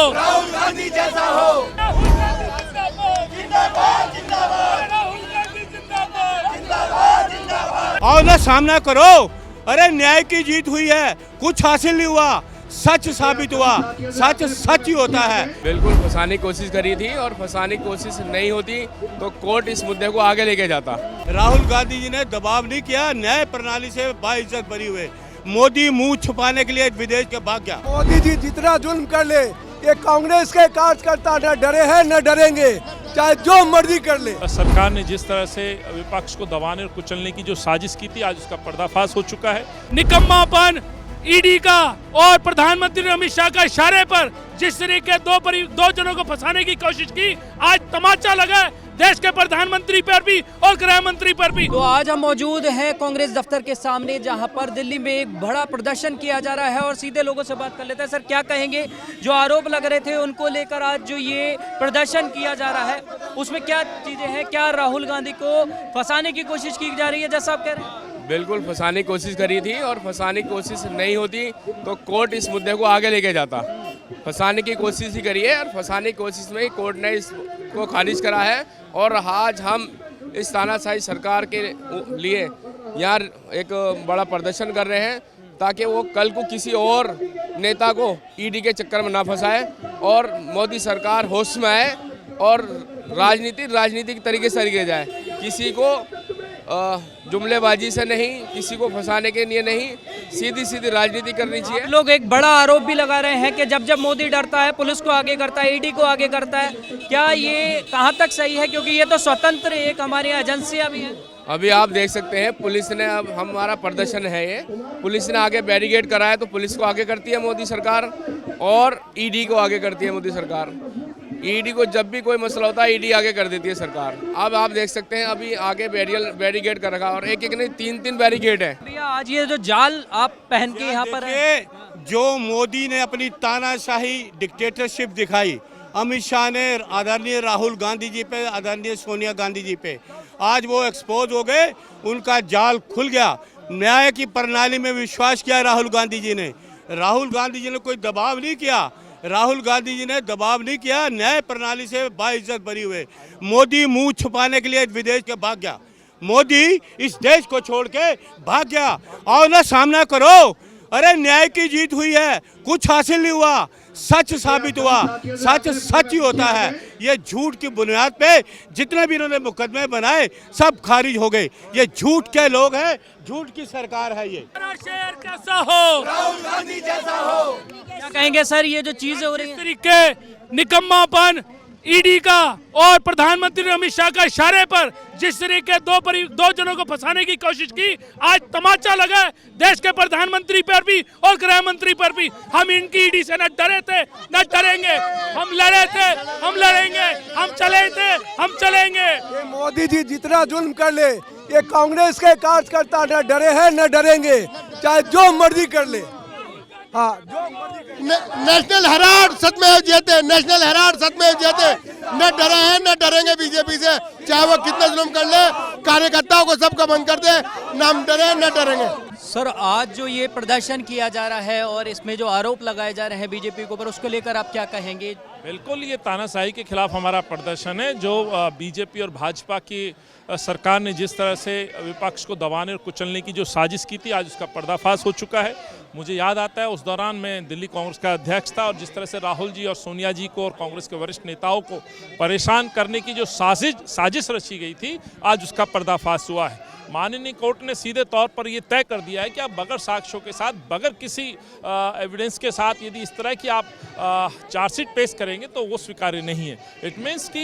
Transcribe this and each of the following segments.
राहुल गांधी जैसा हो। जिंदाबाद जिंदाबाद राहुल गांधी जिंदाबाद जिंदाबाद जिंदाबाद। आओ ना सामना करो। अरे न्याय की जीत हुई है, कुछ हासिल नहीं हुआ, सच साबित हुआ। सच सच ही होता है। बिल्कुल फंसाने की कोशिश करी थी और फंसाने की कोशिश नहीं होती तो कोर्ट इस मुद्दे को आगे लेके जाता। राहुल गांधी जी ने दबाव नहीं किया, न्याय प्रणाली से बाइज्जत बरी हुए। मोदी मुंह छुपाने के लिए विदेश के भाग गया। मोदी जी जितना जुल्म कर ले, ये कांग्रेस के कार्यकर्ता न डरे हैं न डरेंगे, चाहे जो मर्जी कर ले। सरकार ने जिस तरह से विपक्ष को दबाने और कुचलने की जो साजिश की थी, आज उसका पर्दाफाश हो चुका है। निकम्मापन ईडी का और प्रधानमंत्री अमित शाह का इशारे पर जिस तरीके दो जनों को फंसाने की कोशिश की, आज तमाचा लगा देश के प्रधानमंत्री पर भी और गृह मंत्री पर भी। तो आज हम मौजूद हैं कांग्रेस दफ्तर के सामने, जहां पर दिल्ली में एक बड़ा प्रदर्शन किया जा रहा है और सीधे लोगों से बात कर लेते हैं। सर क्या कहेंगे, जो आरोप लग रहे थे उनको लेकर आज जो ये प्रदर्शन किया जा रहा है उसमें क्या चीजें हैं? क्या राहुल गांधी को फंसाने की कोशिश की जा रही है जैसा आप कह रहे हैं? बिल्कुल फंसाने की कोशिश करी थी और फंसाने की कोशिश नहीं होती तो कोर्ट इस मुद्दे को आगे लेके जाता। फंसाने की कोशिश ही करी है और फंसाने की कोशिश में ही कोर्ट ने इसको खारिज करा है। और आज हम इस तानाशाही सरकार के लिए यहाँ एक बड़ा प्रदर्शन कर रहे हैं ताकि वो कल को किसी और नेता को ईडी के चक्कर में ना फंसाए और मोदी सरकार होश में आए और राजनीति के तरीके से आगे जाए। किसी को जुमलेबाजी से नहीं, किसी को फंसाने के लिए नहीं, सीधी सीधी राजनीति करनी चाहिए। लोग एक बड़ा आरोप भी लगा रहे हैं कि जब मोदी डरता है पुलिस को आगे करता है, ईडी को आगे करता है। क्या ये कहां तक सही है, क्योंकि ये तो स्वतंत्र एक हमारी एजेंसियां भी हैं। अभी आप देख सकते हैं पुलिस ने, अब हमारा प्रदर्शन है ये, पुलिस ने आगे बैरिकेड कराया तो पुलिस को आगे करती है मोदी सरकार और ईडी को आगे करती है मोदी सरकार। ईडी को जब भी कोई मसला होता है ईडी आगे कर देती है सरकार। अब आप देख सकते हैं अभी आगे बैरिकेड कर रखा और एक नहीं तीन बैरिकेड है। भैया आज ये जो जाल आप पहन के यहाँ पर हैं, जो मोदी ने अपनी तानाशाही डिक्टेटरशिप दिखाई, अमित शाह ने आदरणीय राहुल गांधी जी पे, आदरणीय सोनिया गांधी जी पे, आज वो एक्सपोज हो गए, उनका जाल खुल गया। न्याय की प्रणाली में विश्वास किया राहुल गांधी जी ने। राहुल गांधी जी ने कोई दबाव नहीं किया, राहुल गांधी जी ने दबाव नहीं किया, न्याय प्रणाली से बाइज्जत बरी हुए। मोदी मुंह छुपाने के लिए विदेश के भाग गया। मोदी इस देश को छोड़ के भाग गया। आओ ना सामना करो। अरे न्याय की जीत हुई है, कुछ हासिल नहीं हुआ, सच साबित हुआ। सच सच ही होता है। ये झूठ की बुनियाद पे जितने भी इन्होंने मुकदमे बनाए सब खारिज हो गए। ये झूठ के लोग हैं, झूठ की सरकार है ये। शेर कैसा हो, राहुल गांधी जैसा हो। क्या कहेंगे सर, ये जो चीजें हो रही हैं? तरीके निकम्मापन ईडी का और प्रधानमंत्री अमित शाह का इशारे पर जिस तरीके दो जनों को फंसाने की कोशिश की, आज तमाचा लगा देश के प्रधानमंत्री पर भी और गृह मंत्री पर भी। हम इनकी ईडी से न डरे थे न डरेंगे, हम लड़े थे, हम लड़ेंगे, हम चले थे, हम चलेंगे। ये मोदी जी जितना जुल्म कर ले, ये कांग्रेस के कार्यकर्ता न डरे हैं न डरेंगे, चाहे जो मर्जी कर ले। हाँ, जो मर्जी कर ले। नेशनल हेराल्ड सत्यमेव जयते, नेशनल हेराल्ड सत्यमेव जयते। न डरे हैं न डरेंगे बीजेपी से, चाहे वो कितना जुल्म कर ले, कार्यकर्ताओं को सबका बंद कर दे, न हम डरे न डरेंगे। सर आज जो ये प्रदर्शन किया जा रहा है और इसमें जो आरोप लगाए जा रहे हैं बीजेपी के ऊपर, उसको लेकर आप क्या कहेंगे? बिल्कुल ये तानाशाही के खिलाफ हमारा प्रदर्शन है। जो बीजेपी और भाजपा की सरकार ने जिस तरह से विपक्ष को दबाने और कुचलने की जो साजिश की थी, आज उसका पर्दाफाश हो चुका है। मुझे याद आता है उस दौरान मैं दिल्ली कांग्रेस का अध्यक्ष था और जिस तरह से राहुल जी और सोनिया जी को और कांग्रेस के वरिष्ठ नेताओं को परेशान करने की जो साजिश रची गई थी, आज उसका पर्दाफाश हुआ है। माननीय कोर्ट ने सीधे तौर पर यह तय कर दिया है कि आप बगैर साक्ष्यों के साथ, बगैर किसी एविडेंस के साथ यदि इस तरह की आप चार्जशीट पेश करेंगे तो वो स्वीकार्य नहीं है। इट मीन्स कि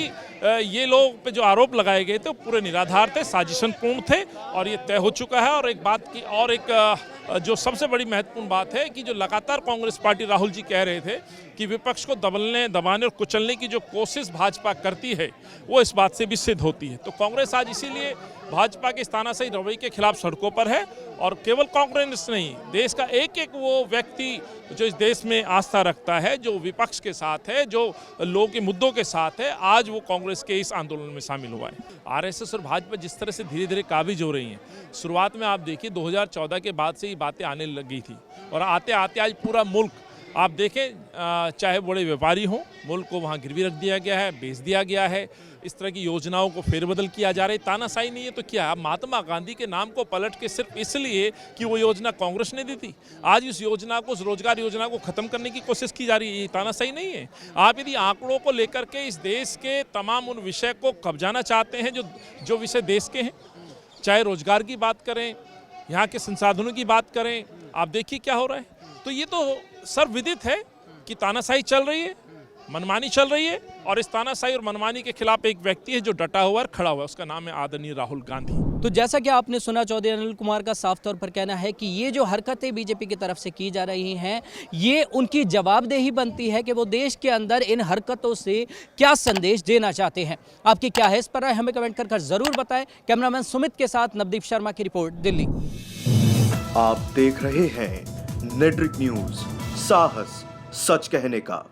ये लोग पे जो आरोप लगाए गए थे पूरे निराधार थे, साजिशनपूर्ण थे और ये तय हो चुका है। और एक बात की और एक जो सबसे बड़ी महत्वपूर्ण बात है कि जो लगातार कांग्रेस पार्टी राहुल जी कह रहे थे कि विपक्ष को दबाने और कुचलने की जो कोशिश भाजपा करती है वो इस बात से भी सिद्ध होती है। तो कांग्रेस आज इसीलिए भाजपा के तानाशाही रवैये के खिलाफ सड़कों पर है। और केवल कांग्रेस नहीं, देश का एक एक वो व्यक्ति जो इस देश में आस्था रखता है, जो विपक्ष के साथ है, जो लोगों के मुद्दों के साथ है, आज वो कांग्रेस के इस आंदोलन में शामिल हुआ है। आरएसएस और भाजपा जिस तरह से धीरे धीरे काबिज हो रही हैं, शुरुआत में आप देखिए 2014 के बाद से ये बातें आने लग गई थी और आते आते आज पूरा मुल्क आप देखें चाहे बड़े व्यापारी हों, मुल्क को वहाँ गिरवी रख दिया गया है, बेच दिया गया है, इस तरह की योजनाओं को फेरबदल किया जा रहा है। तानाशाही नहीं है तो क्या? आप महात्मा गांधी के नाम को पलट के सिर्फ इसलिए कि वो योजना कांग्रेस ने दी थी, आज उस योजना को, उस रोजगार योजना को खत्म करने की कोशिश की जा रही है। ये तानाशाही नहीं है। आप यदि आंकड़ों को लेकर के इस देश के तमाम उन विषय को कब्जाना चाहते हैं जो विषय देश के हैं, चाहे रोजगार की बात करें, यहाँ के संसाधनों की बात करें, आप देखिए क्या हो रहा है। तो ये तो सर्वविदित है कि तानाशाही चल रही है, मनमानी चल रही है, और इस तानाशाही और मनमानी के खिलाफ एक व्यक्ति है जो डटा हुआ और खड़ा हुआ है, उसका नाम है आदरणीय राहुल गांधी। तो जैसा कि आपने सुना, चौधरी अनिल कुमार का साफ तौर पर कहना है कि ये जो हरकतें बीजेपी की तरफ से की जा रही हैं, ये उनकी जवाबदेही बनती है कि वो देश के अंदर इन हरकतों से क्या संदेश देना चाहते हैं। आपकी क्या है इस पर राय, हमें कमेंट कर जरूर बताएं। कैमरामैन सुमित के साथ नवदीप शर्मा की रिपोर्ट, दिल्ली। आप देख रहे हैं नेट्रिक न्यूज, साहस सच कहने का।